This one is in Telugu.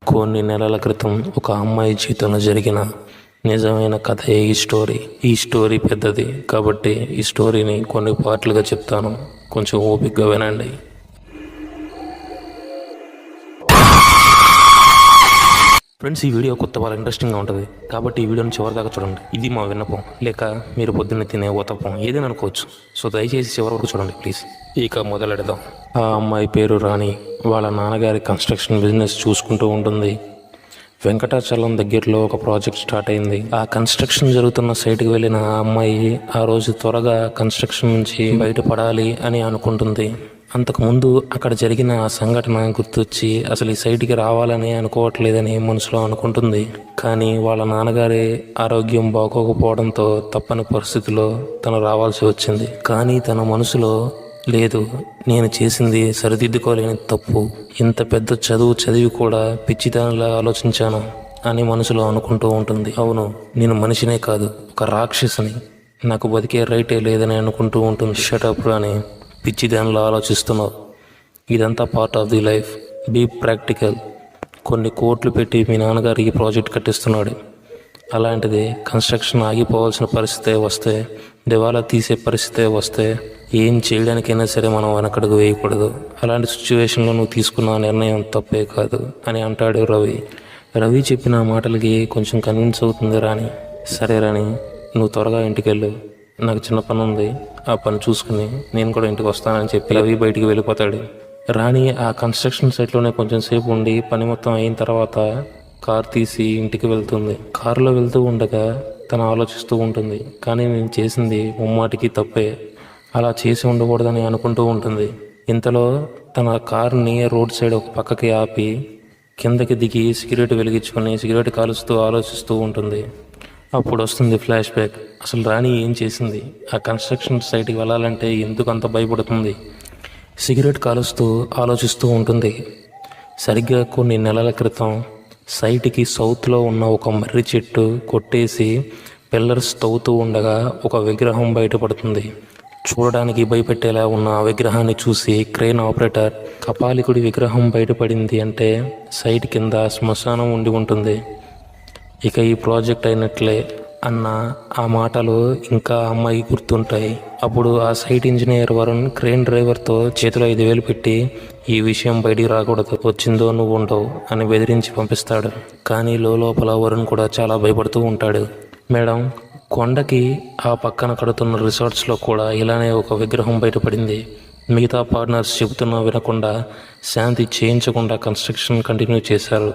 కొన్ని నెలల క్రితం ఒక అమ్మాయి జీవితంలో జరిగిన నిజమైన కథే ఈ స్టోరీ. ఈ స్టోరీ పెద్దది కాబట్టి ఈ స్టోరీని కొన్ని పార్ట్లుగా చెప్తాను, కొంచెం ఓపికగా వినండి. ఫ్రెండ్స్, ఈ వీడియో కొత్త వాళ్ళ ఇంట్రెస్టింగ్గా ఉంటుంది కాబట్టి ఈ వీడియోని చివరి దాకా చూడండి. ఇది మా విన్నపం, లేక మీరు పొద్దున్న తినే ఊతపం ఏదైనా అనుకోవచ్చు. సో దయచేసి చివరి వరకు చూడండి ప్లీజ్. ఇక మొదలెడదాం. ఆ అమ్మాయి పేరు రాణి. వాళ్ళ నాన్నగారి కన్స్ట్రక్షన్ బిజినెస్ చూసుకుంటూ ఉంటుంది. వెంకటాచలం దగ్గరలో ఒక ప్రాజెక్ట్ స్టార్ట్ అయింది. ఆ కన్స్ట్రక్షన్ జరుగుతున్న సైట్కి వెళ్ళిన ఆ అమ్మాయి ఆ రోజు త్వరగా కన్స్ట్రక్షన్ నుంచి బయటపడాలి అని అనుకుంటుంది. అంతకుముందు అక్కడ జరిగిన ఆ సంఘటన గుర్తొచ్చి అసలు ఈ సైట్కి రావాలని అనుకోవట్లేదని మనసులో అనుకుంటుంది. కానీ వాళ్ళ నాన్నగారి ఆరోగ్యం బాగోకపోవడంతో తప్పని పరిస్థితిలో తను రావాల్సి వచ్చింది. కానీ తన మనసులో లేదు, నేను చేసింది సరిదిద్దుకోలేని తప్పు, ఇంత పెద్ద చదువు చదివి కూడా పిచ్చిదానిలా ఆలోచించాను అని మనసులో అనుకుంటూ ఉంటుంది. అవును, నేను మనిషినే కాదు, ఒక రాక్షసిని, నాకు బతికే రైటే లేదని అనుకుంటూ ఉంటుంది. షటప్ అని పిచ్చిదానిలా ఆలోచిస్తున్నావు, ఇదంతా part of the life, be practical. కొన్ని కోట్లు పెట్టి మీ నాన్నగారికి ప్రాజెక్ట్ కట్టిస్తున్నాడు, అలాంటిది కన్స్ట్రక్షన్ ఆగిపోవాల్సిన పరిస్థితే వస్తే, దివాలా తీసే పరిస్థితే వస్తే ఏం చేయడానికైనా సరే మనం వెనకడుగు వేయకూడదు. అలాంటి సిచ్యువేషన్లో నువ్వు తీసుకున్న నిర్ణయం తప్పే కాదు అని అంటాడు రవి. రవి చెప్పిన మాటలకి కొంచెం కన్విన్స్ అవుతుంది రాణి. సరే రాణి, నువ్వు త్వరగా ఇంటికి వెళ్ళు, నాకు చిన్న పని ఉంది, ఆ పని చూసుకుని నేను కూడా ఇంటికి వస్తానని చెప్పి రవి బయటికి వెళ్ళిపోతాడు. రాణి ఆ కన్స్ట్రక్షన్ సైట్లోనే కొంచెం సేపు ఉండి పని మొత్తం అయిన తర్వాత కార్ తీసి ఇంటికి వెళ్తుంది. కారులో వెళ్తూ ఉండగా తను ఆలోచిస్తూ ఉంటుంది, కానీ నేను చేసింది ముమ్మాటికి తప్పే, అలా చేసి ఉండకూడదని అనుకుంటూ ఉంటుంది. ఇంతలో తన కార్ని రోడ్ సైడ్ ఒక పక్కకి ఆపి కిందకి దిగి సిగరెట్ వెలిగించుకొని సిగరెట్ కాలుస్తూ ఆలోచిస్తూ ఉంటుంది. అప్పుడు వస్తుంది ఫ్లాష్ బ్యాక్. అసలు రాణి ఏం చేసింది, ఆ కన్స్ట్రక్షన్ సైట్కి వెళ్ళాలంటే ఎందుకు అంత భయపడుతుంది? సిగరెట్ కాలుస్తూ ఆలోచిస్తూ ఉంటుంది. సరిగ్గా కొన్ని నెలల క్రితం సైట్కి సౌత్లో ఉన్న ఒక మర్రి చెట్టు కొట్టేసి పిల్లర్స్ తవ్వుతూ ఉండగా ఒక విగ్రహం బయటపడుతుంది. చూడడానికి భయపెట్టేలా ఉన్న ఆ విగ్రహాన్ని చూసి క్రేన్ ఆపరేటర్, కపాలికుడి విగ్రహం బయటపడింది అంటే సైట్ కింద శ్మశానం ఉండి ఉంటుంది, ఇక ఈ ప్రాజెక్ట్ అయినట్లే అన్న ఆ మాటలు ఇంకా అమ్మాయి గుర్తుంటాయి. అప్పుడు ఆ సైట్ ఇంజనీర్ వరుణ్ క్రేన్ డ్రైవర్తో చేతిలో 5,000 పెట్టి ఈ విషయం బయటికి రాకూడదు, వచ్చిందో నువ్వు ఉండవు అని బెదిరించి పంపిస్తాడు. కానీ లోపల వరుణ్ కూడా చాలా భయపడుతూ ఉంటాడు. మేడం, కొండకి ఆ పక్కన కడుతున్న రిసార్ట్స్లో కూడా ఇలానే ఒక విగ్రహం బయటపడింది. మిగతా పార్ట్నర్స్ చెబుతున్నా వినకుండా శాంతి చేయించకుండా కన్స్ట్రక్షన్ కంటిన్యూ చేశారు.